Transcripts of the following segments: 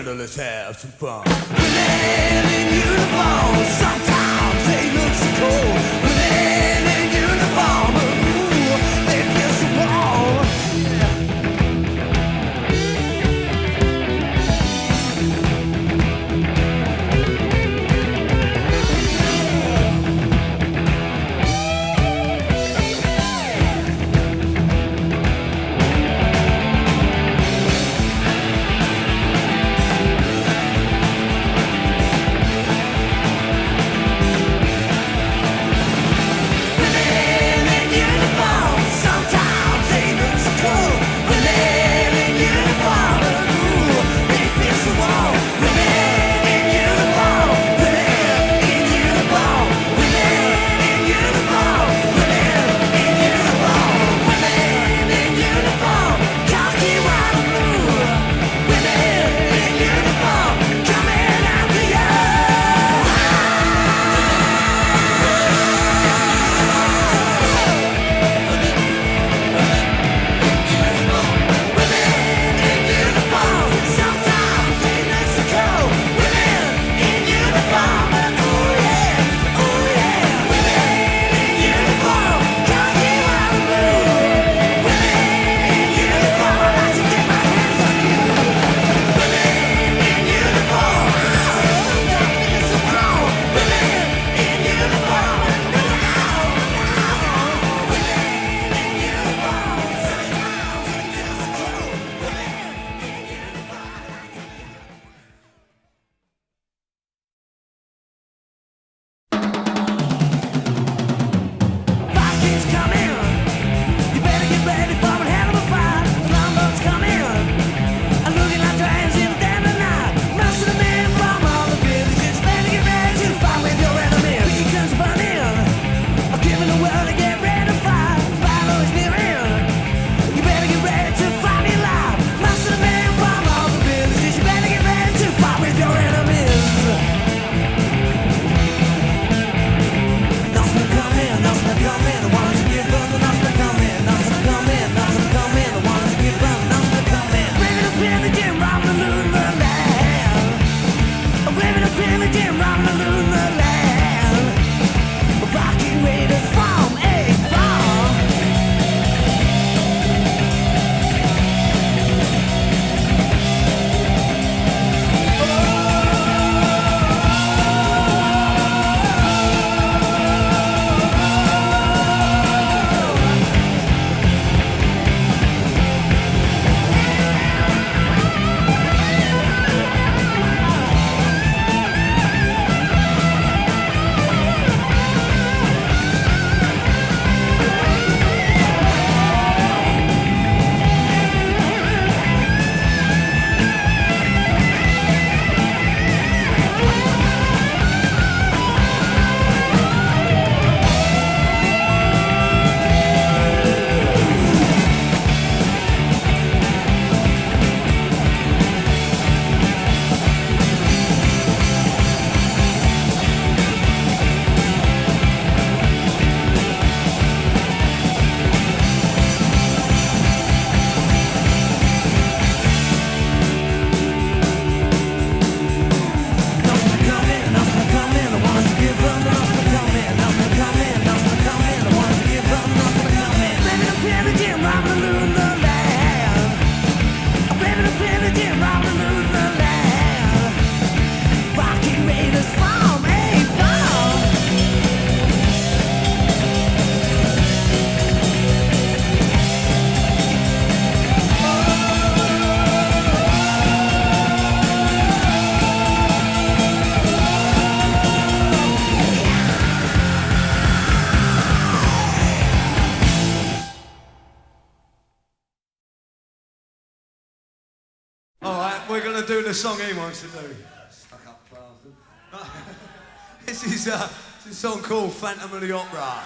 Well, let's have some fun. Men in uniform, sometimes they look so cool. Men in uniform, ooh, they feel so warm. Do the song he wants to do. Stuck up bastard. This is a song called Phantom of the Opera.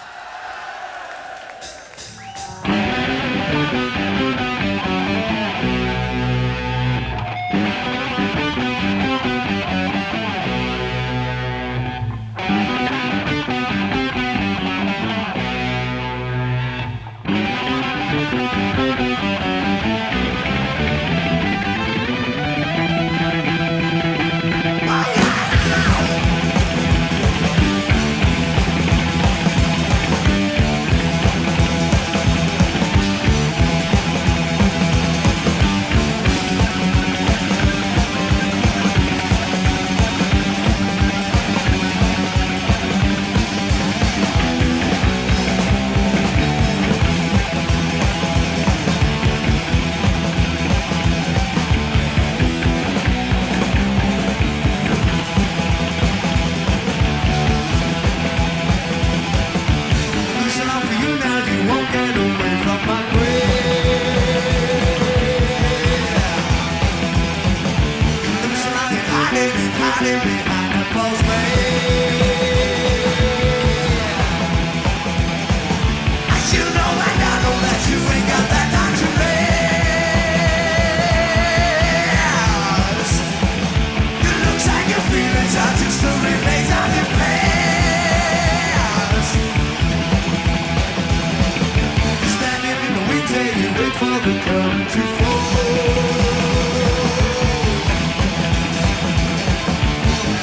for the curtain to fall.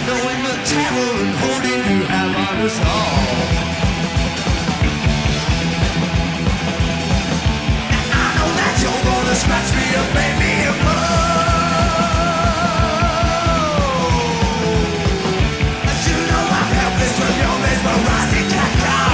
Knowing the terror and holding you have on us all. And I know that you're gonna scratch me up, make me a and you know I'm helpless from your mesmerizing cat call.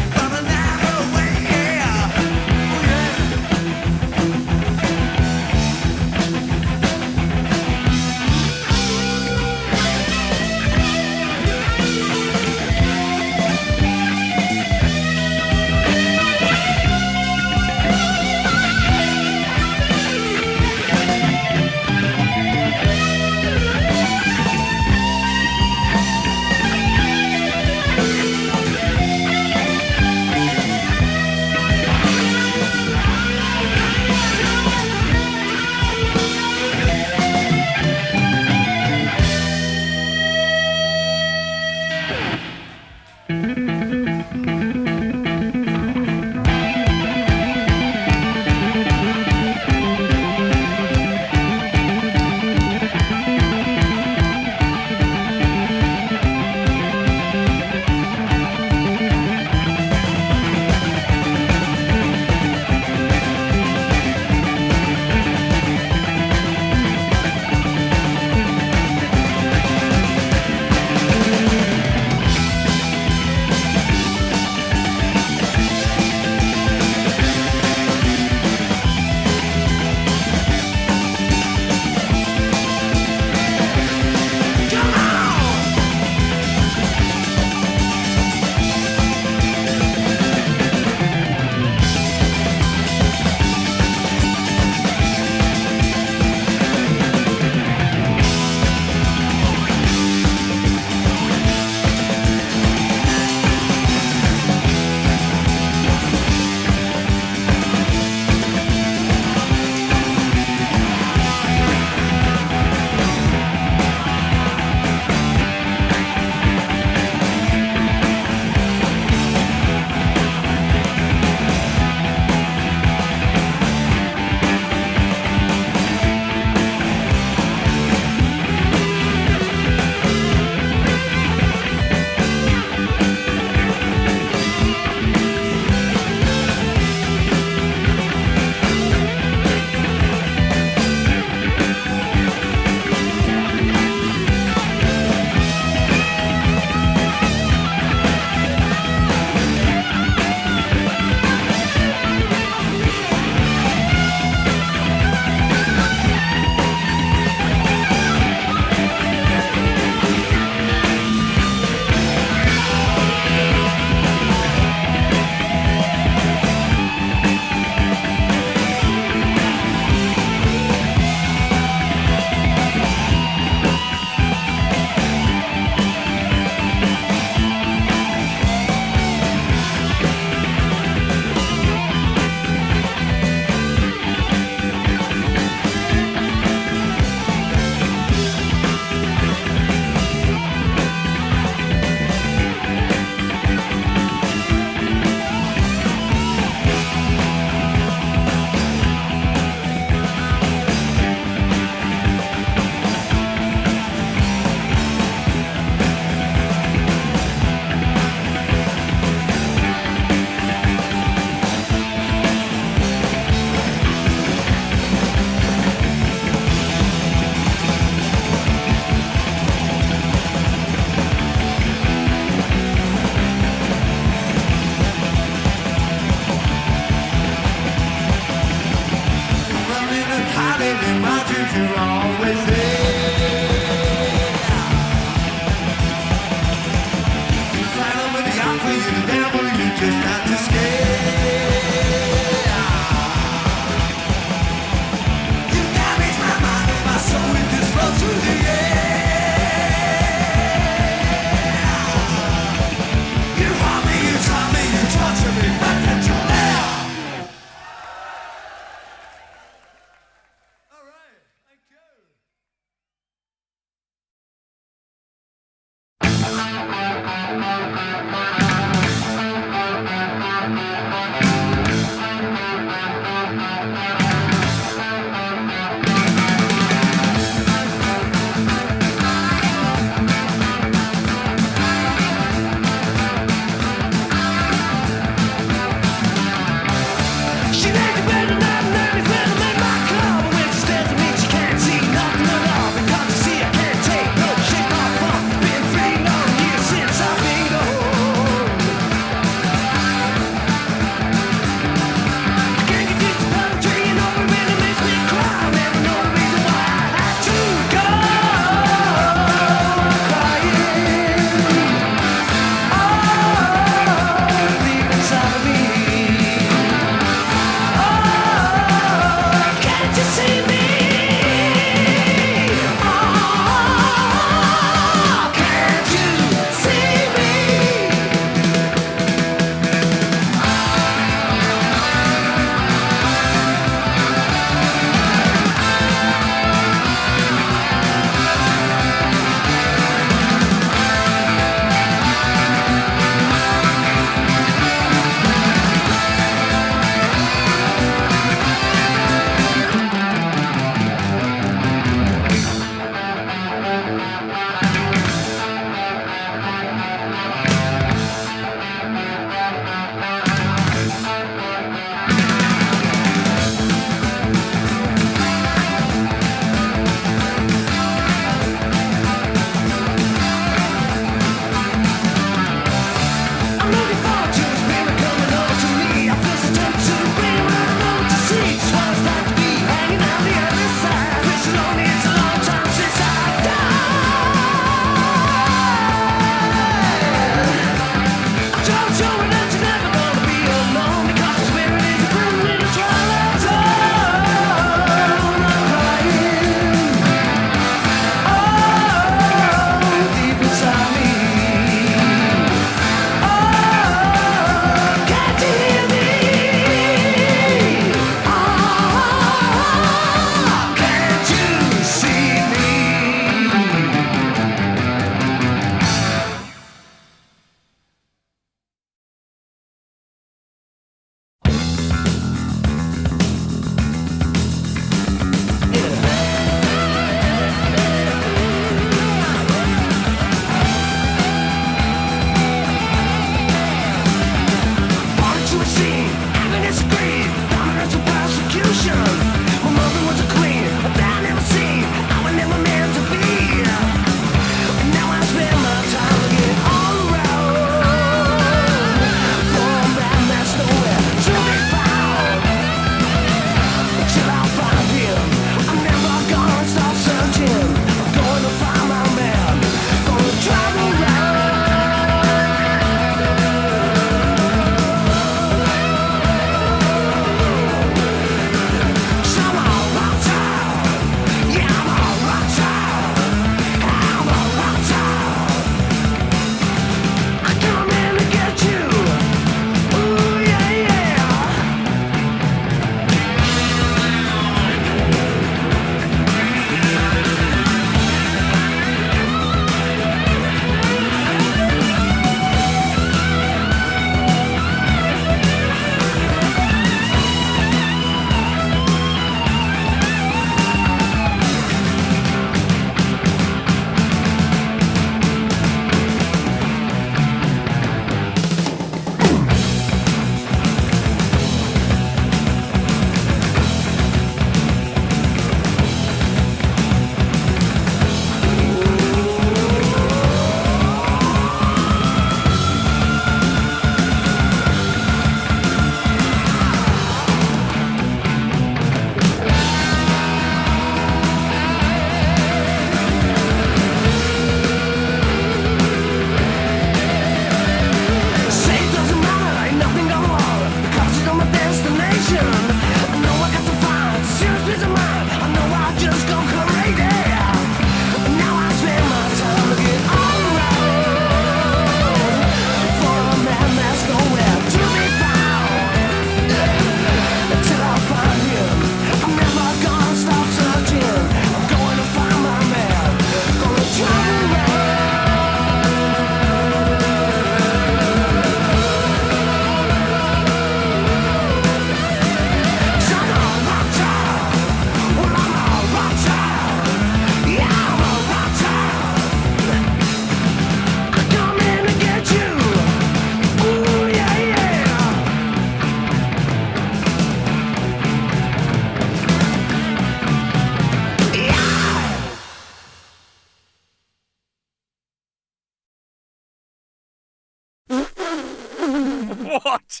What?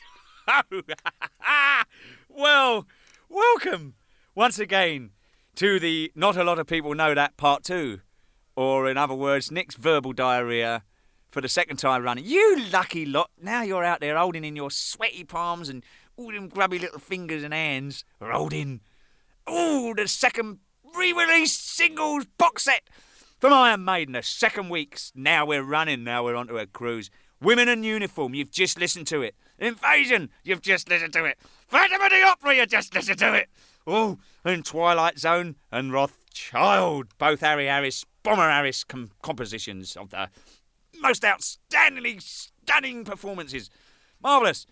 Well, welcome once again to the Not a Lot of People Know That Part 2. Or in other words, Nick's verbal diarrhea for the second time running. You lucky lot. Now you're out there holding in your sweaty palms and all them grubby little fingers and hands are holding the second re-released singles box set from Iron Maiden. The second week's Now We're Running. Now we're onto a cruise. Women in Uniform, you've just listened to it. Invasion, you've just listened to it. Phantom of the Opera, you just listened to it. Oh, and Twilight Zone and Wrathchild, both Harry Harris, Bomber Harris compositions of the most outstandingly stunning performances. Marvellous.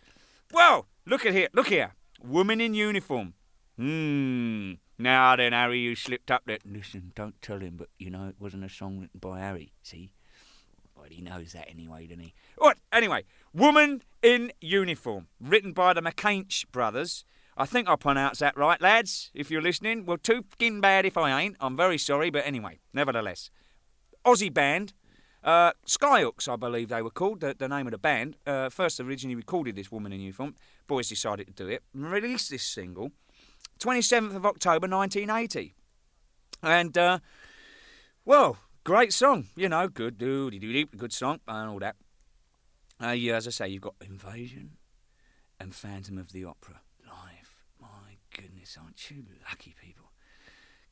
Well, look here. Woman in Uniform. Now then, Harry, you slipped up there. Listen, don't tell him, but you know it wasn't a song written by Harry, see? Well, he knows that anyway, doesn't he? What? Anyway, Woman in Uniform, written by the McCainch brothers. I think I pronounced that right, lads, if you're listening. Well, too fucking bad if I ain't. I'm very sorry, but anyway, nevertheless. Aussie band, Skyhooks, I believe they were called, the name of the band. First originally recorded this Woman in Uniform. Boys decided to do it. Released this single, 27th of October, 1980. And, well, great song. You know, good song and all that. As I say, you've got Invasion and Phantom of the Opera live. My goodness, aren't you lucky people?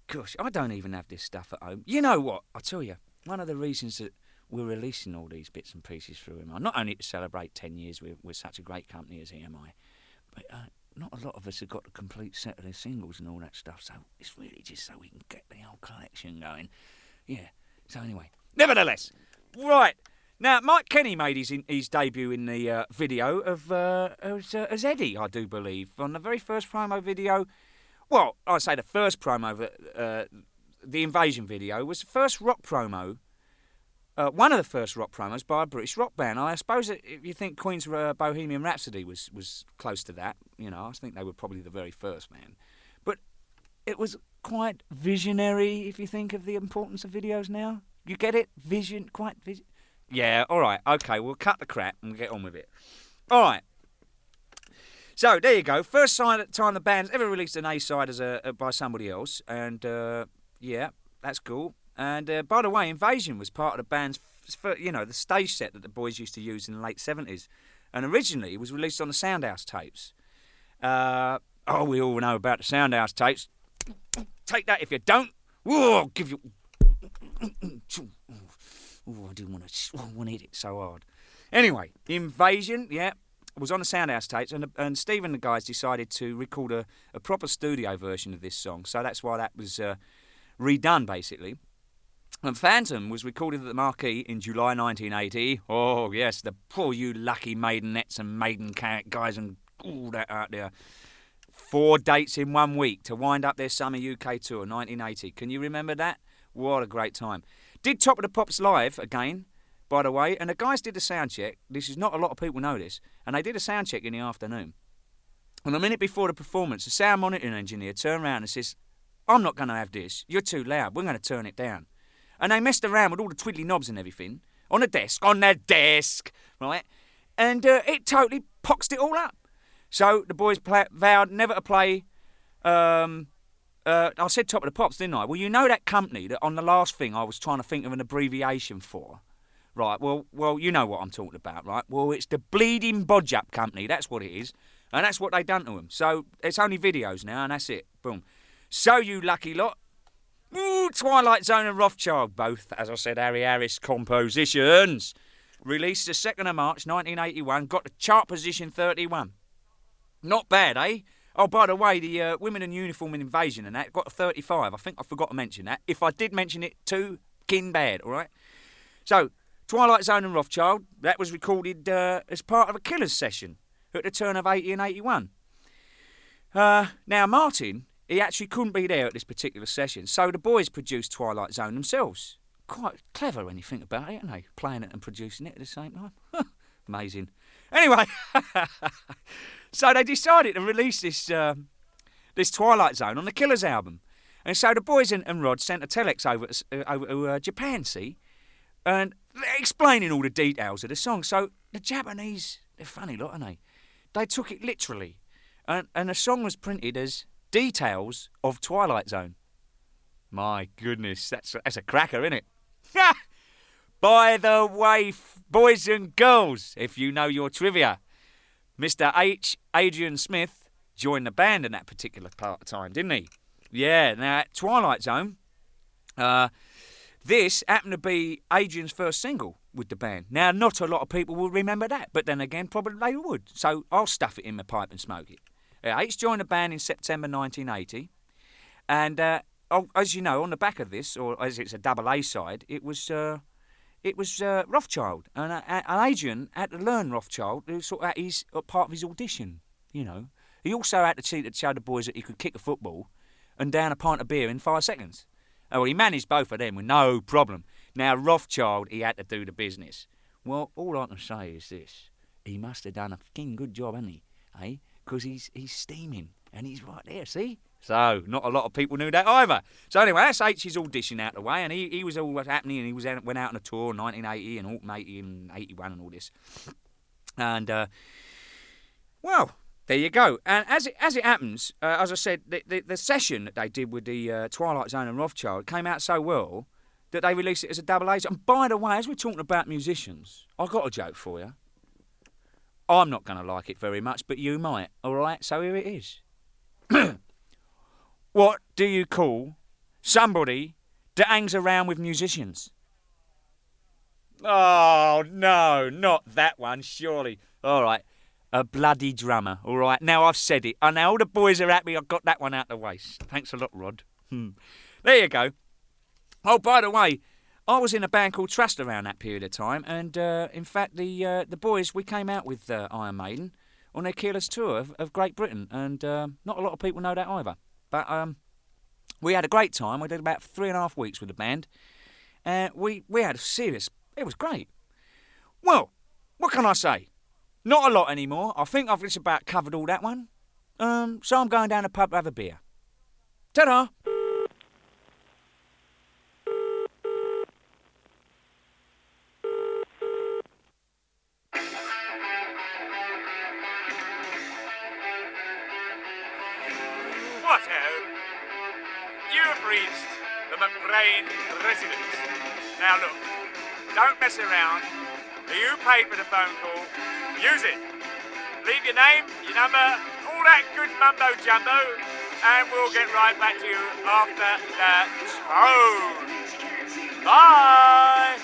Gosh, I don't even have this stuff at home. You know what? I'll tell you, one of the reasons that we're releasing all these bits and pieces through EMI, not only to celebrate 10 years with such a great company as EMI, but not a lot of us have got a complete set of their singles and all that stuff, so it's really just so we can get the whole collection going. Yeah, so anyway, nevertheless, right. Now, Mike Kenny made his debut in the video as Eddie, I do believe, on the very first promo video. Well, I'd say the first promo, the Invasion video, was the first rock promo, one of the first rock promos by a British rock band. I suppose that if you think Queen's Bohemian Rhapsody was close to that, you know, I think they were probably the very first, man. But it was quite visionary if you think of the importance of videos now. You get it? Quite vision. Yeah, all right, okay, we'll cut the crap and get on with it. All right. So, there you go. First time the band's ever released an A-side by somebody else. And, yeah, that's cool. And, by the way, Invasion was part of the band's, the stage set that the boys used to use in the late 70s. And originally, it was released on the Soundhouse tapes. We all know about the Soundhouse tapes. Take that if you don't. Whoa, I'll give you... Oh, I didn't want to hit it so hard. Anyway, Invasion, yeah, was on the Soundhouse tapes, and Steve and the guys decided to record a proper studio version of this song, so that's why that was redone, basically. And Phantom was recorded at the Marquee in July 1980. Oh, yes, the poor you lucky Maidenettes and Maiden guys and all that out there. 4 dates in 1 week to wind up their summer UK tour, 1980. Can you remember that? What a great time. Did Top of the Pops live again, by the way, and the guys did a sound check. This is not a lot of people know this, and they did a sound check in the afternoon. And a minute before the performance, the sound monitoring engineer turned around and says, "I'm not going to have this. You're too loud. We're going to turn it down." And they messed around with all the twiddly knobs and everything on the desk, right? And it totally poxed it all up. So the boys vowed never to play. I said Top of the Pops, didn't I? Well, you know that company that on the last thing I was trying to think of an abbreviation for, right? Well, you know what I'm talking about, right? Well, it's the Bleeding Bodge Up Company. That's what it is, and that's what they done to them. So it's only videos now, and that's it. Boom. So you lucky lot. Ooh, Twilight Zone and Wrathchild, both, as I said, Harry Harris compositions. Released the 2nd of March, 1981. Got the chart position 31. Not bad, eh? Oh, by the way, the Women in Uniform and Invasion and that got a 35. I think I forgot to mention that. If I did mention it, too kin bad, all right? So, Twilight Zone and Wrathchild, that was recorded as part of a Killers session at the turn of 80 and 81. Now, Martin, he actually couldn't be there at this particular session, so the boys produced Twilight Zone themselves. Quite clever when you think about it, aren't they? Playing it and producing it at the same time. Amazing. Anyway, so they decided to release this Twilight Zone on the Killers album. And so the boys and Rod sent a telex over to Japan, see, and explaining all the details of the song. So the Japanese, they're funny lot, aren't they? they took it literally. And the song was printed as Details of Twilight Zone. My goodness, that's a cracker, isn't it? By the way, boys and girls, if you know your trivia, Mr. Adrian Smith joined the band in that particular part of time, didn't he? Yeah, now, Twilight Zone, this happened to be Adrian's first single with the band. Now, not a lot of people will remember that, but then again, probably they would. So I'll stuff it in my pipe and smoke it. H joined the band in September 1980, and as you know, on the back of this, or as it's a double A side, it was Wrathchild, and Adrian had to learn Wrathchild. It was sort of his part of his audition, you know. He also had to show the boys that he could kick a football and down a pint of beer in 5 seconds. Well, he managed both of them with no problem. Now, Wrathchild, he had to do the business. Well, all I can say is this: he must have done a fucking good job, hasn't he? Eh? Because he's steaming, and he's right there, see? So, not a lot of people knew that either. So anyway, that's H's audition out of the way, and he was all what's happening, and he went out on a tour in 1980 and autumn 80 and 81 and all this. And, well, there you go. And as it happens, as I said, the session that they did with the Twilight Zone and Wrathchild came out so well that they released it as a double A. And by the way, as we're talking about musicians, I've got a joke for you. I'm not going to like it very much, but you might, all right? So here it is. What do you call somebody that hangs around with musicians? Oh, no, not that one, surely. All right, a bloody drummer, all right? Now I've said it. And now all the boys are happy I've got that one out the way. Thanks a lot, Rod. There you go. Oh, by the way, I was in a band called Trust around that period of time, and in fact, the boys, we came out with Iron Maiden on their Keyless tour of Great Britain, and not a lot of people know that either. But we had a great time. We did about 3.5 weeks with the band, and we had a serious. It was great. Well, what can I say? Not a lot anymore. I think I've just about covered all that one. So I'm going down the pub to have a beer. Ta-da! You've reached the McBrain residence. Now look, don't mess around. You paid for the phone call. Use it. Leave your name, your number, all that good mumbo jumbo, and we'll get right back to you after the tone. Bye!